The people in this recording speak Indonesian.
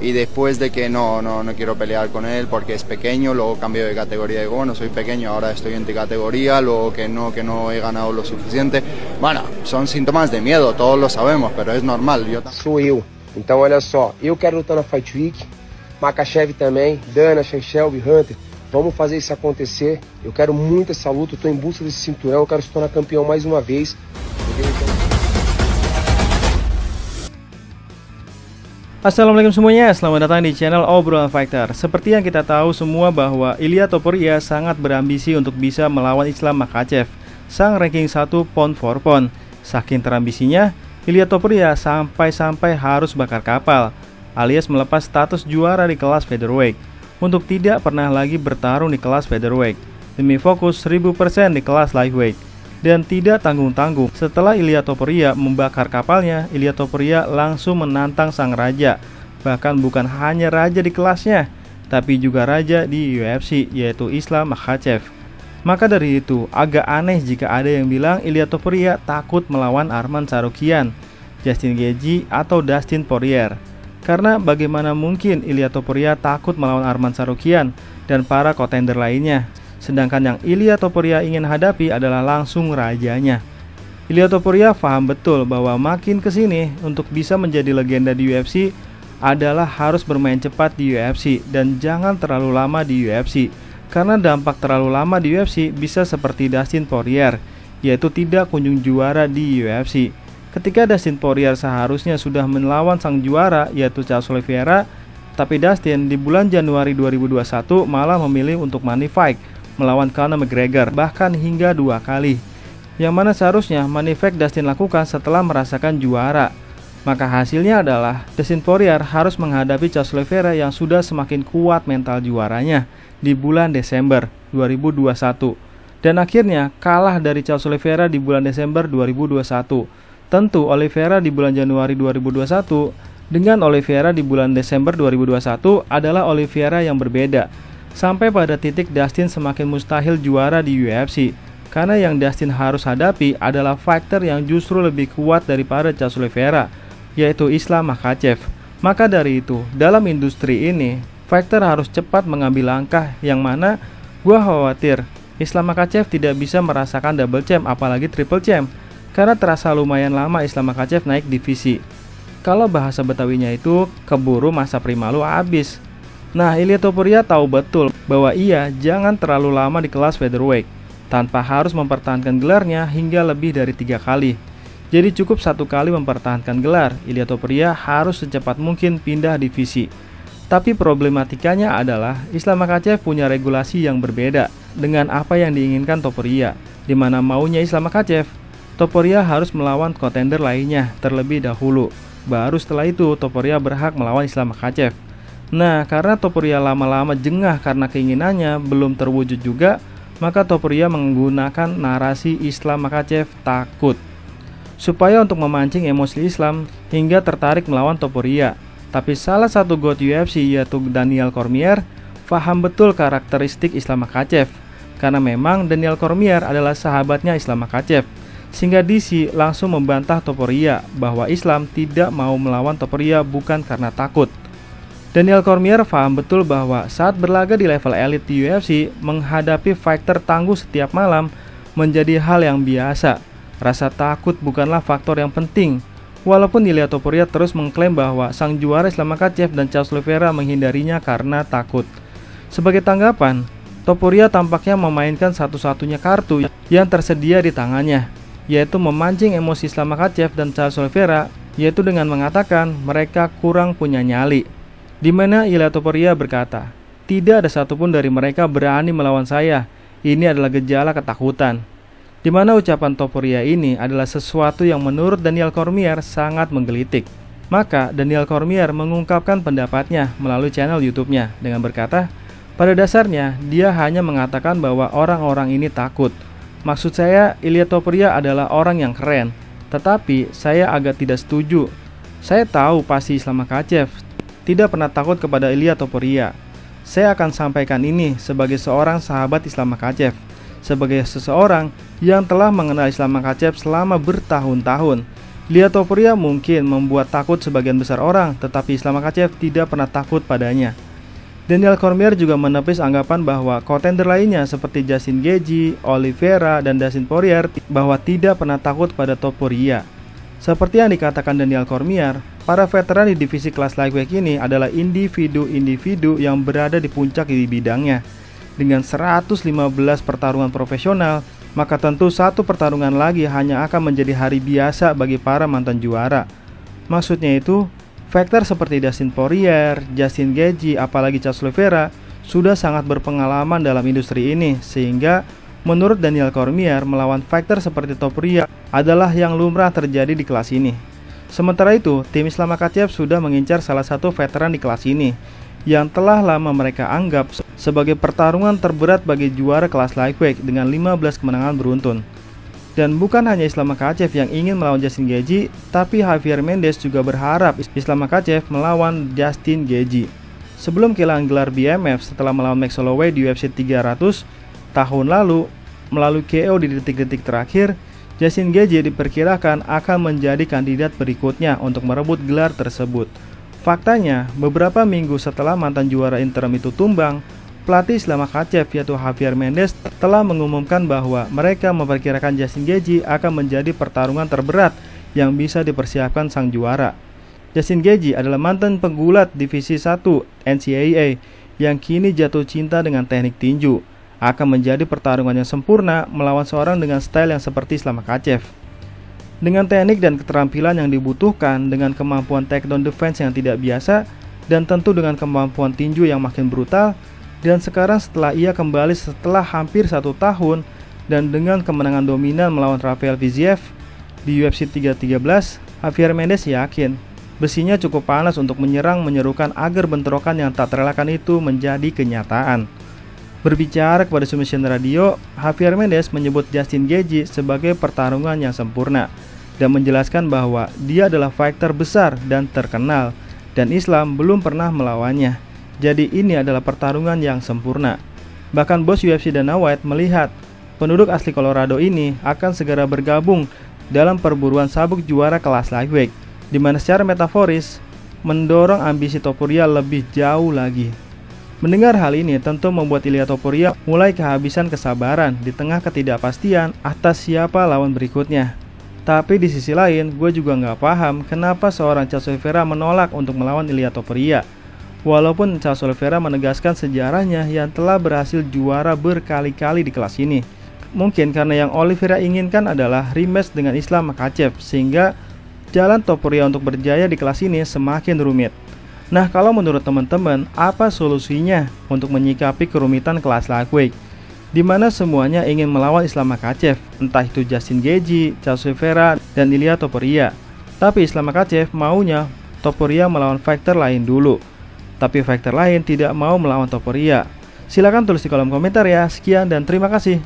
y después de que no quiero pelear con él porque es pequeño, luego cambio de categoría y digo, bueno, soy pequeño, ahora estoy en categoría, luego que no he ganado lo suficiente. Bueno, son síntomas de miedo, todos lo sabemos, pero es normal. Sou eu. Então olha só, eu quero lutar na Fight Week, Makhachev também, Dana, Shelby, Hunter. Vamos fazer isso acontecer. Eu quero muito essa luta, eu tô em busca desse cinturão, eu quero se tornar campeão mais uma vez. Assalamualaikum semuanya, selamat datang di channel Obrolan Fighter. Seperti yang kita tahu semua bahwa Ilia Topuria sangat berambisi untuk bisa melawan Islam Makhachev, sang ranking 1 pound for pound. Saking terambisinya, Ilia Topuria sampai harus bakar kapal, alias melepas status juara di kelas featherweight untuk tidak pernah lagi bertarung di kelas featherweight, demi fokus 1000% di kelas lightweight. Dan tidak tanggung-tanggung, setelah Ilia Topuria membakar kapalnya, Ilia Topuria langsung menantang sang raja. Bahkan bukan hanya raja di kelasnya, tapi juga raja di UFC, yaitu Islam Makhachev. Maka dari itu, agak aneh jika ada yang bilang Ilia Topuria takut melawan Arman Tsarukyan, Justin Gaethje, atau Dustin Poirier. Karena bagaimana mungkin Ilia Topuria takut melawan Arman Tsarukyan dan para kontender lainnya, sedangkan yang Ilia Topuria ingin hadapi adalah langsung rajanya. Ilia Topuria paham betul bahwa makin kesini untuk bisa menjadi legenda di UFC adalah harus bermain cepat di UFC dan jangan terlalu lama di UFC. Karena dampak terlalu lama di UFC bisa seperti Dustin Poirier, yaitu tidak kunjung juara di UFC. Ketika Dustin Poirier seharusnya sudah melawan sang juara yaitu Charles Oliveira, tapi Dustin di bulan Januari 2021 malah memilih untuk money fight melawan Conor McGregor, bahkan hingga 2 kali, yang mana seharusnya money fight Dustin lakukan setelah merasakan juara. Maka hasilnya adalah Dustin Poirier harus menghadapi Charles Oliveira yang sudah semakin kuat mental juaranya di bulan Desember 2021, dan akhirnya kalah dari Charles Oliveira di bulan Desember 2021. Tentu Oliveira di bulan Januari 2021 dengan Oliveira di bulan Desember 2021 adalah Oliveira yang berbeda. Sampai pada titik Dustin semakin mustahil juara di UFC, karena yang Dustin harus hadapi adalah fighter yang justru lebih kuat daripada Charles Oliveira, yaitu Islam Makhachev. Maka dari itu, dalam industri ini, fighter harus cepat mengambil langkah, yang mana gua khawatir Islam Makhachev tidak bisa merasakan double champ apalagi triple champ, karena terasa lumayan lama Islam Makhachev naik divisi. Kalau bahasa Betawinya itu, keburu masa prima lu habis. Nah, Ilia Topuria tahu betul bahwa ia jangan terlalu lama di kelas featherweight tanpa harus mempertahankan gelarnya hingga lebih dari 3 kali. Jadi cukup 1 kali mempertahankan gelar, Ilia Topuria harus secepat mungkin pindah divisi. Tapi problematikanya adalah Islam Makhachev punya regulasi yang berbeda dengan apa yang diinginkan Topuria, di mana maunya Islam Makhachev, Topuria harus melawan kontender lainnya terlebih dahulu. Baru setelah itu Topuria berhak melawan Islam Makhachev. Nah, karena Topuria lama-lama jengah karena keinginannya belum terwujud juga, maka Topuria menggunakan narasi Islam Makhachev takut, supaya untuk memancing emosi Islam hingga tertarik melawan Topuria. Tapi salah satu GOAT UFC yaitu Daniel Cormier paham betul karakteristik Islam Makhachev, karena memang Daniel Cormier adalah sahabatnya Islam Makhachev, sehingga DC langsung membantah Topuria bahwa Islam tidak mau melawan Topuria bukan karena takut. Daniel Cormier paham betul bahwa saat berlaga di level elit di UFC, menghadapi fighter tangguh setiap malam menjadi hal yang biasa. Rasa takut bukanlah faktor yang penting. Walaupun Ilia Topuria terus mengklaim bahwa sang juara Islam Makhachev dan Charles Oliveira menghindarinya karena takut. Sebagai tanggapan, Topuria tampaknya memainkan satu-satunya kartu yang tersedia di tangannya, yaitu memancing emosi Islam Makhachev dan Charles Oliveira, yaitu dengan mengatakan mereka kurang punya nyali. Di mana Ilia Topuria berkata, tidak ada satupun dari mereka berani melawan saya. Ini adalah gejala ketakutan. Di mana ucapan Topuria ini adalah sesuatu yang menurut Daniel Cormier sangat menggelitik. Maka Daniel Cormier mengungkapkan pendapatnya melalui channel YouTube-nya dengan berkata, pada dasarnya dia hanya mengatakan bahwa orang-orang ini takut. Maksud saya, Ilia Topuria adalah orang yang keren, tetapi saya agak tidak setuju. Saya tahu pasti Islam Makhachev tidak pernah takut kepada Ilia Topuria. Saya akan sampaikan ini sebagai seorang sahabat Islam Makhachev, sebagai seseorang yang telah mengenal Islam Makhachev selama bertahun-tahun, Ilia Topuria mungkin membuat takut sebagian besar orang, tetapi Islam Makhachev tidak pernah takut padanya. Daniel Cormier juga menepis anggapan bahwa kontender lainnya seperti Justin Gaethje, Oliveira, dan Dustin Poirier bahwa tidak pernah takut pada Topuria. Seperti yang dikatakan Daniel Cormier, para veteran di divisi kelas lightweight ini adalah individu-individu yang berada di puncak di bidangnya. Dengan 115 pertarungan profesional, maka tentu satu pertarungan lagi hanya akan menjadi hari biasa bagi para mantan juara. Maksudnya itu, fighter seperti Dustin Poirier, Justin Gaethje, apalagi Charles Oliveira sudah sangat berpengalaman dalam industri ini, sehingga menurut Daniel Cormier melawan fighter seperti Topuria adalah yang lumrah terjadi di kelas ini. Sementara itu, tim Islam Makhachev sudah mengincar salah satu veteran di kelas ini, yang telah lama mereka anggap sebagai pertarungan terberat bagi juara kelas lightweight dengan 15 kemenangan beruntun. Dan bukan hanya Islam Makhachev yang ingin melawan Justin Gaethje, tapi Javier Mendez juga berharap Islam Makhachev melawan Justin Gaethje. Sebelum kehilangan gelar BMF setelah melawan Max Holloway di UFC 300 tahun lalu melalui KO di detik-detik terakhir, Justin Gaethje diperkirakan akan menjadi kandidat berikutnya untuk merebut gelar tersebut. Faktanya, beberapa minggu setelah mantan juara interim itu tumbang, pelatih Islam Makhachev yaitu Javier Mendez telah mengumumkan bahwa mereka memperkirakan Justin Gaethje akan menjadi pertarungan terberat yang bisa dipersiapkan sang juara. Justin Gaethje adalah mantan pegulat divisi 1 NCAA yang kini jatuh cinta dengan teknik tinju. Akan menjadi pertarungan yang sempurna melawan seorang dengan style yang seperti Islam Makhachev. Dengan teknik dan keterampilan yang dibutuhkan, dengan kemampuan takedown defense yang tidak biasa, dan tentu dengan kemampuan tinju yang makin brutal, dan sekarang setelah ia kembali setelah hampir 1 tahun, dan dengan kemenangan dominan melawan Rafael Fiziev di UFC 313, Javier Mendez yakin besinya cukup panas untuk menyerang menyerukan agar bentrokan yang tak terelakkan itu menjadi kenyataan. Berbicara kepada Submission Radio, Javier Mendez menyebut Justin Gaethje sebagai pertarungan yang sempurna dan menjelaskan bahwa dia adalah fighter besar dan terkenal dan Islam belum pernah melawannya. Jadi ini adalah pertarungan yang sempurna. Bahkan bos UFC Dana White melihat penduduk asli Colorado ini akan segera bergabung dalam perburuan sabuk juara kelas lightweight, di mana secara metaforis mendorong ambisi Topuria lebih jauh lagi. Mendengar hal ini tentu membuat Ilia Topuria mulai kehabisan kesabaran di tengah ketidakpastian atas siapa lawan berikutnya. Tapi di sisi lain, gue juga nggak paham kenapa seorang Charles Oliveira menolak untuk melawan Ilia Topuria. Walaupun Charles Oliveira menegaskan sejarahnya yang telah berhasil juara berkali-kali di kelas ini. Mungkin karena yang Oliveira inginkan adalah rematch dengan Islam Makhachev, sehingga jalan Topuria untuk berjaya di kelas ini semakin rumit. Nah, kalau menurut teman-teman, apa solusinya untuk menyikapi kerumitan kelas lightweight, di mana semuanya ingin melawan Islam Makhachev, entah itu Justin Gaethje, Charles Oliveira, dan Ilia Topuria. Tapi Islam Makhachev maunya Topuria melawan fighter lain dulu, tapi fighter lain tidak mau melawan Topuria. Silahkan tulis di kolom komentar ya. Sekian dan terima kasih.